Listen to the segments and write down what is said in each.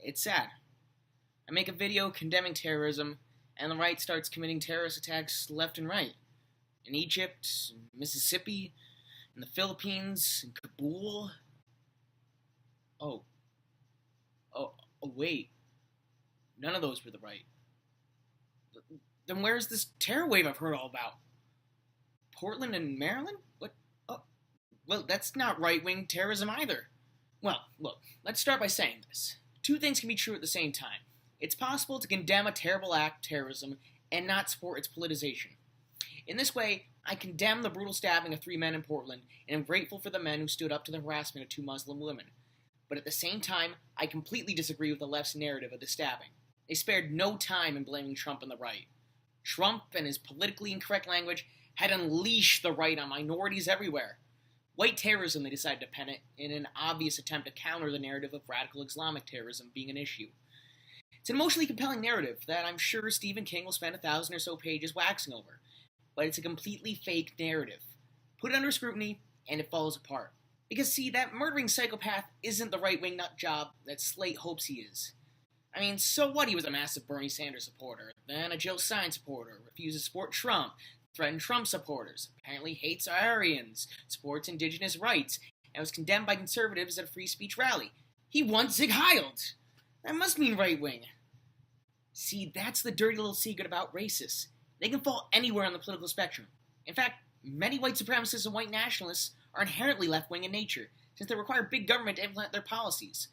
It's sad. I make a video condemning terrorism, and the right starts committing terrorist attacks left and right. In Egypt, Mississippi, in the Philippines, in Kabul. Oh, wait. None of those were the right. Then where's this terror wave I've heard all about? Portland and Maryland? What? Oh, well, that's not right-wing terrorism either. Well, look, let's start by saying this. Two things can be true at the same time. It's possible to condemn a terrible act, terrorism, and not support its politicization. In this way, I condemn the brutal stabbing of 3 men in Portland, and am grateful for the men who stood up to the harassment of 2 Muslim women. But at the same time, I completely disagree with the left's narrative of the stabbing. They spared no time in blaming Trump and the right. Trump and his politically incorrect language had unleashed the right on minorities everywhere. White terrorism, they decided to pen it, in an obvious attempt to counter the narrative of radical Islamic terrorism being an issue. It's an emotionally compelling narrative that I'm sure Stephen King will spend 1,000 or so pages waxing over, but it's a completely fake narrative. Put it under scrutiny, and it falls apart. Because, see, that murdering psychopath isn't the right-wing nut job that Slate hopes he is. I mean, so what? He was a massive Bernie Sanders supporter, then a Jill Stein supporter, refuses to support Trump, threatened Trump supportors, apparently hates Aryans, supports indigenous rights, and was condemned by conservatives at a free speech rally. He once Zig Heiled! That must mean right-wing. See, that's the dirty little secret about racists. They can fall anywhere on the political spectrum. In fact, many white supremacists and white nationalists are inherently left-wing in nature, since they require big government to implement their policies.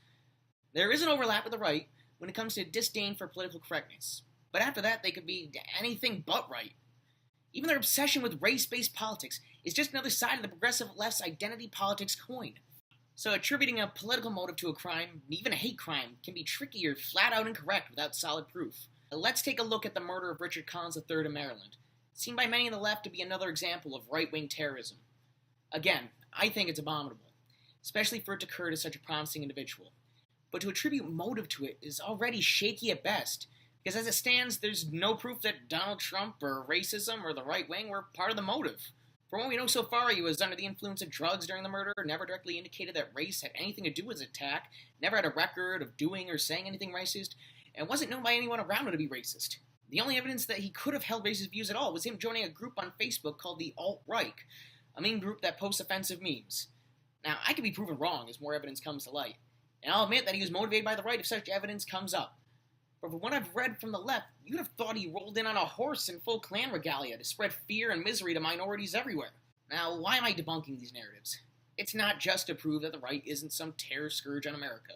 There is an overlap with the right when it comes to disdain for political correctness, but after that they could be anything but right. Even their obsession with race-based politics is just another side of the progressive left's identity politics coin. So attributing a political motive to a crime, even a hate crime, can be tricky or flat-out incorrect without solid proof. Let's take a look at the murder of Richard Collins III in Maryland, seen by many on the left to be another example of right-wing terrorism. Again, I think it's abominable, especially for it to occur to such a promising individual. But to attribute motive to it is already shaky at best, because as it stands, there's no proof that Donald Trump or racism or the right wing were part of the motive. From what we know so far, he was under the influence of drugs during the murder, never directly indicated that race had anything to do with his attack, never had a record of doing or saying anything racist, and wasn't known by anyone around him to be racist. The only evidence that he could have held racist views at all was him joining a group on Facebook called the Alt-Right, a meme group that posts offensive memes. Now, I could be proven wrong as more evidence comes to light, and I'll admit that he was motivated by the right if such evidence comes up. But from what I've read from the left, you'd have thought he rolled in on a horse in full Klan regalia to spread fear and misery to minorities everywhere. Now, why am I debunking these narratives? It's not just to prove that the right isn't some terror scourge on America.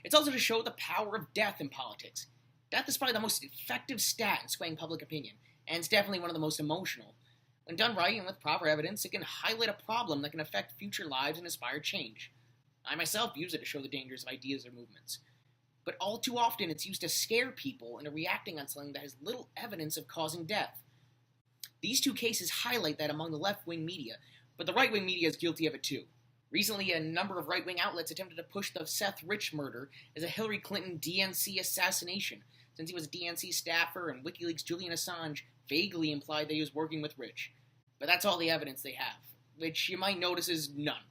It's also to show the power of death in politics. Death is probably the most effective stat in swaying public opinion, and it's definitely one of the most emotional. When done right and with proper evidence, it can highlight a problem that can affect future lives and inspire change. I myself use it to show the dangers of ideas or movements. But all too often, it's used to scare people into reacting on something that has little evidence of causing death. These two cases highlight that among the left-wing media, but the right-wing media is guilty of it too. Recently, a number of right-wing outlets attempted to push the Seth Rich murder as a Hillary Clinton DNC assassination, since he was a DNC staffer and WikiLeaks' Julian Assange vaguely implied that he was working with Rich. But that's all the evidence they have, which you might notice is none.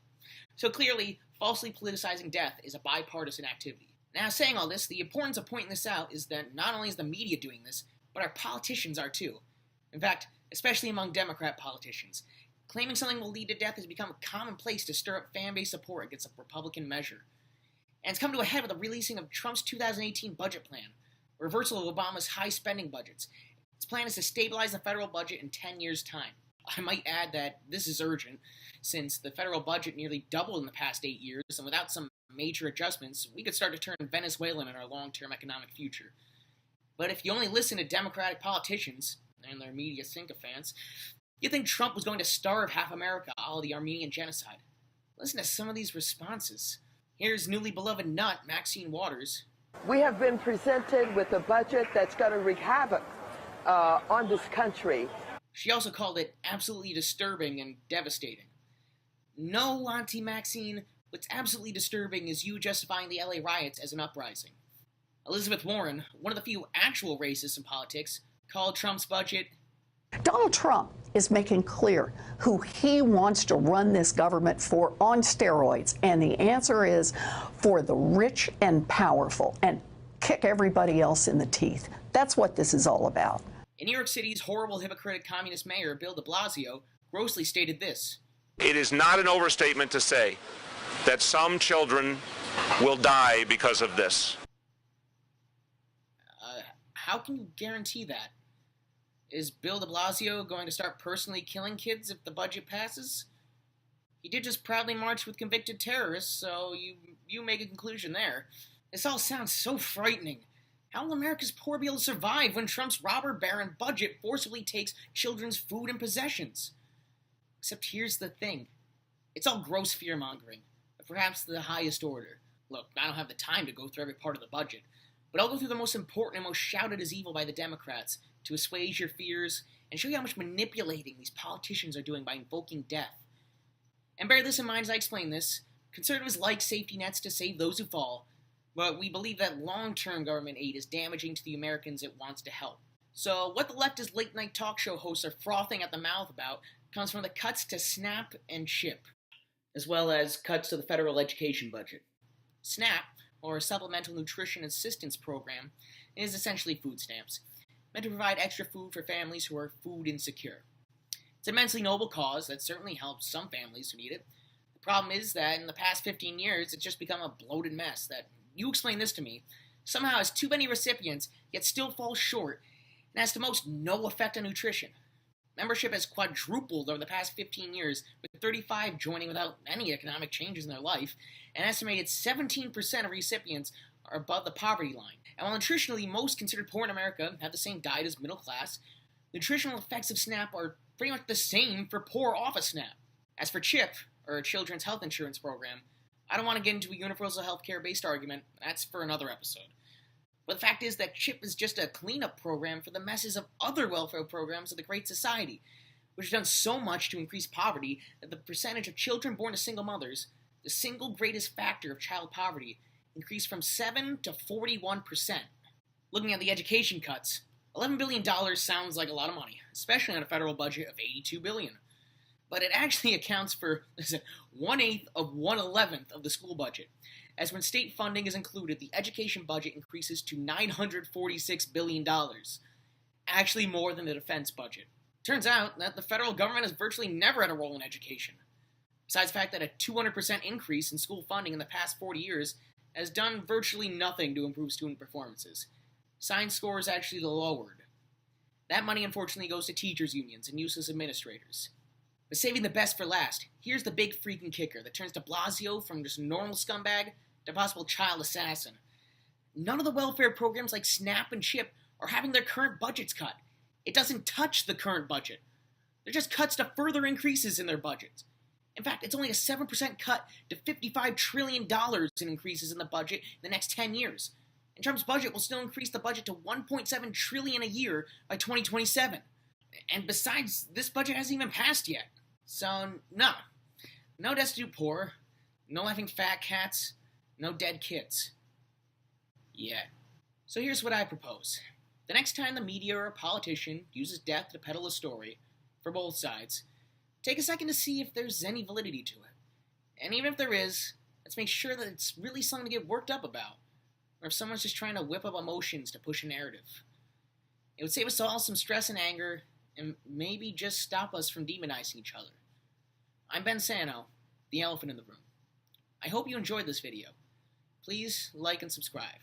So clearly, falsely politicizing death is a bipartisan activity. Now, saying all this, the importance of pointing this out is that not only is the media doing this, but our politicians are too. In fact, especially among Democrat politicians, claiming something will lead to death has become commonplace to stir up fan-base support against a Republican measure. And it's come to a head with the releasing of Trump's 2018 budget plan, a reversal of Obama's high-spending budgets. Its plan is to stabilize the federal budget in 10 years' time. I might add that this is urgent, since the federal budget nearly doubled in the past 8 years, and without some major adjustments, we could start to turn Venezuelan in our long-term economic future. But if you only listen to Democratic politicians and their media sycophants, you'd think Trump was going to starve half America, a la the Armenian genocide. Listen to some of these responses. Here's newly beloved nut Maxine Waters. We have been presented with a budget that's going to wreak havoc on this country. She also called it absolutely disturbing and devastating. No, Auntie Maxine, what's absolutely disturbing is you justifying the LA riots as an uprising. Elizabeth Warren, one of the few actual racists in politics, called Trump's budget... Donald Trump is making clear who he wants to run this government for on steroids, and the answer is for the rich and powerful. And kick everybody else in the teeth. That's what this is all about. In New York City's horrible, hypocritical communist mayor, Bill de Blasio, grossly stated this: "It is not an overstatement to say that some children will die because of this." How can you guarantee that? Is Bill de Blasio going to start personally killing kids if the budget passes? He did just proudly march with convicted terrorists, so you make a conclusion there. This all sounds so frightening. How will America's poor be able to survive when Trump's robber baron budget forcibly takes children's food and possessions? Except here's the thing. It's all gross fear-mongering, of perhaps the highest order. Look, I don't have the time to go through every part of the budget, but I'll go through the most important and most shouted as evil by the Democrats to assuage your fears and show you how much manipulating these politicians are doing by invoking death. And bear this in mind as I explain this. Conservatives like safety nets to save those who fall, but we believe that long-term government aid is damaging to the Americans it wants to help. So what the leftist late-night talk show hosts are frothing at the mouth about comes from the cuts to SNAP and CHIP, as well as cuts to the federal education budget. SNAP, or Supplemental Nutrition Assistance Program, is essentially food stamps, meant to provide extra food for families who are food insecure. It's an immensely noble cause that certainly helps some families who need it. The problem is that in the past 15 years, it's just become a bloated mess that, you explain this to me, somehow has too many recipients, yet still falls short, and has to most no effect on nutrition. Membership has quadrupled over the past 15 years, with 35 joining without any economic changes in their life, and an estimated 17% of recipients are above the poverty line. And while nutritionally most considered poor in America have the same diet as middle class, the nutritional effects of SNAP are pretty much the same for poor off of SNAP. As for CHIP, or Children's Health Insurance Program, I don't want to get into a universal healthcare based argument, that's for another episode. But the fact is that CHIP is just a cleanup program for the messes of other welfare programs of the Great Society, which have done so much to increase poverty that the percentage of children born to single mothers, the single greatest factor of child poverty, increased from 7 to 41%. Looking at the education cuts, $11 billion sounds like a lot of money, especially on a federal budget of $82 billion. But it actually accounts for 1/8 of 1/11th of the school budget, as when state funding is included, the education budget increases to $946 billion, actually more than the defense budget. Turns out that the federal government has virtually never had a role in education. Besides the fact that a 200% increase in school funding in the past 40 years has done virtually nothing to improve student performances. Science scores actually lowered. That money unfortunately goes to teachers' unions and useless administrators. But saving the best for last, here's the big freaking kicker that turns de Blasio from just a normal scumbag to possible child assassin. None of the welfare programs like SNAP and CHIP are having their current budgets cut. It doesn't touch the current budget. They're just cuts to further increases in their budgets. In fact, it's only a 7% cut to $55 trillion in increases in the budget in the next 10 years. And Trump's budget will still increase the budget to $1.7 trillion a year by 2027. And besides, this budget hasn't even passed yet. So, no destitute poor, no laughing fat cats, no dead kids. Yet. So here's what I propose. The next time the media or a politician uses death to peddle a story, for both sides, take a second to see if there's any validity to it. And even if there is, let's make sure that it's really something to get worked up about, or if someone's just trying to whip up emotions to push a narrative. It would save us all some stress and anger, and maybe just stop us from demonizing each other. I'm Ben Sano, the elephant in the room. I hope you enjoyed this video. Please like and subscribe.